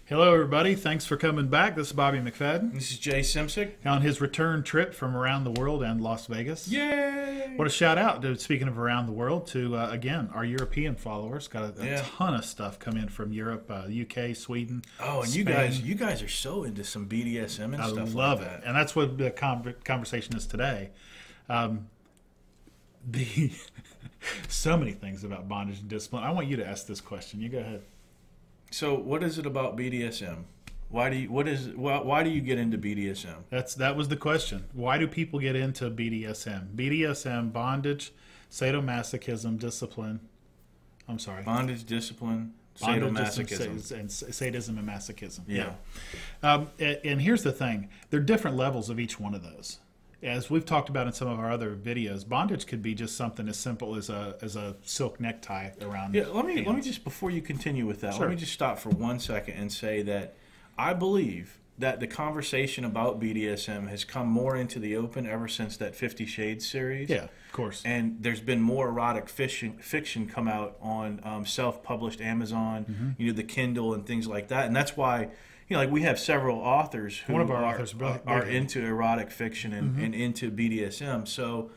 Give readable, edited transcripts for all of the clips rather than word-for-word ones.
Hello, everybody. Thanks for coming back. This is Bobby McFadden This is Jay Simsick. on his return trip from around the world and Las Vegas. Yay! What a shout out, to, speaking of around the world, to, again, our European followers. Got a ton of stuff come in from Europe, UK, Sweden, Oh, and Spain. you guys are so into some BDSM and I stuff love like it. that. And that's what the conversation is today. The so many things about bondage and discipline. I want you to ask this question. You go ahead. So, what is it about BDSM? Why do you get into BDSM? That was the question. Why do people get into BDSM? BDSM, bondage, sadomasochism, discipline. I'm sorry. Bondage, discipline, sadomasochism. And sadism and masochism. Yeah. And here's the thing. There are different levels of each one of those. As we've talked about in some of our other videos, bondage could be just something as simple as a silk necktie around. Yeah, let me just, before you continue with that, Sure. let me just stop for 1 second and say that I believe that the conversation about BDSM has come more into the open ever since that 50 Shades series. Yeah, of course. And there's been more erotic fiction come out on self-published Amazon, the Kindle and things like that. And that's why, like we have several authors who One of our authors are into erotic fiction and into BDSM. So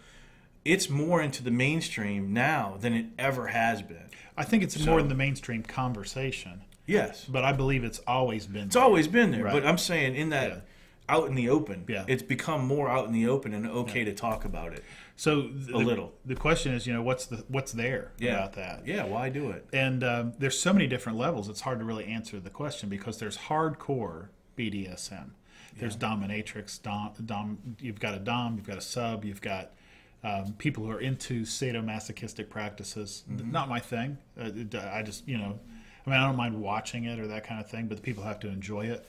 it's more into the mainstream now than it ever has been. I think it's more in the mainstream conversation. Yes. But I believe it's always been It's always been there. Right. But I'm saying in that out in the open, it's become more out in the open and okay to talk about it. So little. The question is, what's there about that? Yeah, why do it? And there's so many different levels. It's hard to really answer the question because there's hardcore BDSM. There's dominatrix, you've got a dom, you've got a sub, you've got people who are into sadomasochistic practices. Not my thing. I just, I don't mind watching it or that kind of thing, but the people have to enjoy it.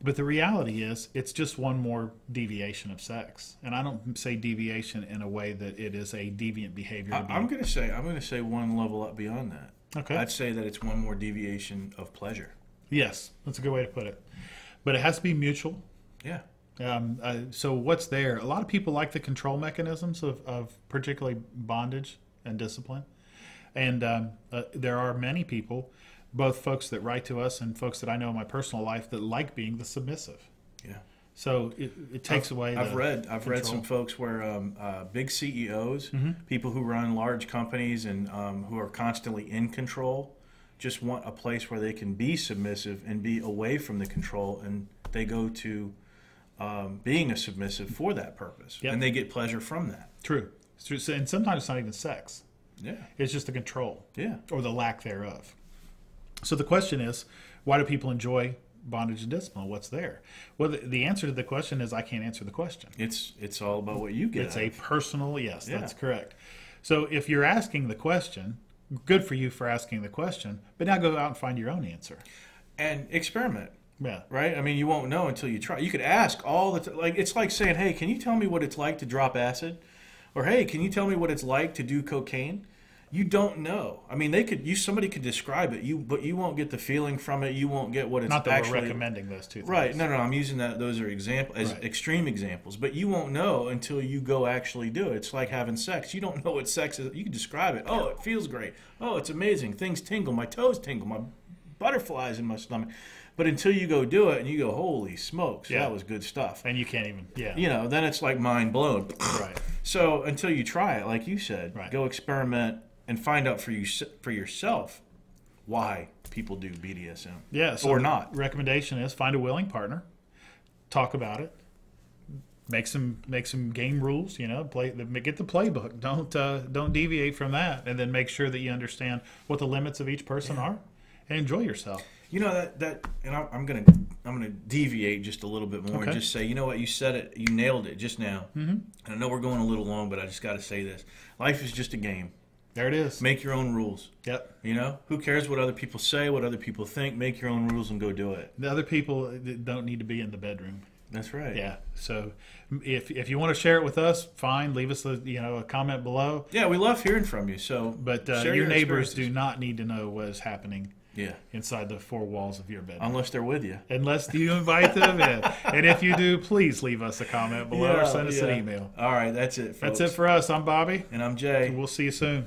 But the reality is, it's just one more deviation of sex, and I don't say deviation in a way that it is a deviant behavior. I'm going to say one level up beyond that. Okay. I'd say that it's one more deviation of pleasure. Yes, that's a good way to put it. But it has to be mutual. Yeah. So what's there? A lot of people like the control mechanisms of particularly bondage and discipline, and there are many people, both folks that write to us and folks that I know in my personal life, that like being the submissive. Yeah. So it takes away. I've read some folks where big CEOs, people who run large companies and who are constantly in control, just want a place where they can be submissive and be away from the control, and they go to being a submissive for that purpose, and they get pleasure from that. True. It's true. And sometimes it's not even sex. Yeah. It's just the control. Yeah. Or the lack thereof. So the question is, why do people enjoy bondage and discipline? What's there? Well, the answer to the question is I can't answer the question. It's all about what you get. It's a personal, that's correct. So if you're asking the question, good for you for asking the question, but now go out and find your own answer. And experiment. Yeah. Right? I mean, you won't know until you try. You could ask all the like it's like saying, "Hey, can you tell me what it's like to drop acid?" Or, "Hey, can you tell me what it's like to do cocaine?" You don't know. I mean, somebody could describe it, but you won't get the feeling from it. You won't get what it's Not that actually. we're recommending those two things. Right. No, I'm using that. Those are extreme examples. But you won't know until you go actually do it. It's like having sex. You don't know what sex is. You can describe it. Oh, it feels great. Oh, it's amazing. Things tingle. My toes tingle. My butterflies in my stomach. But until you go do it and you go, holy smokes, that was good stuff. And you can't even, then it's like mind blown. Right. So until you try it, like you said, go experiment and find out for yourself why people do BDSM. Yeah. So or not. Recommendation is find a willing partner, talk about it, make some game rules. Get the playbook. Don't deviate from that, and then make sure that you understand what the limits of each person are, and enjoy yourself. And I'm gonna deviate just a little bit more and just say, you know what, you said it, you nailed it just now. And I know we're going a little long, but I just got to say this: life is just a game. There it is. Make your own rules. Yep. Who cares what other people say, what other people think? Make your own rules and go do it. The other people don't need to be in the bedroom. That's right. Yeah. So if you want to share it with us, fine. Leave us a comment below. Yeah, we love hearing from you. So, but your neighbors do not need to know what is happening. Yeah. Inside the four walls of your bedroom. Unless they're with you. Unless you invite them in. And if you do, please leave us a comment below or send us an email. All right, that's it, folks. That's it for us. I'm Bobby. And I'm Jay. And we'll see you soon.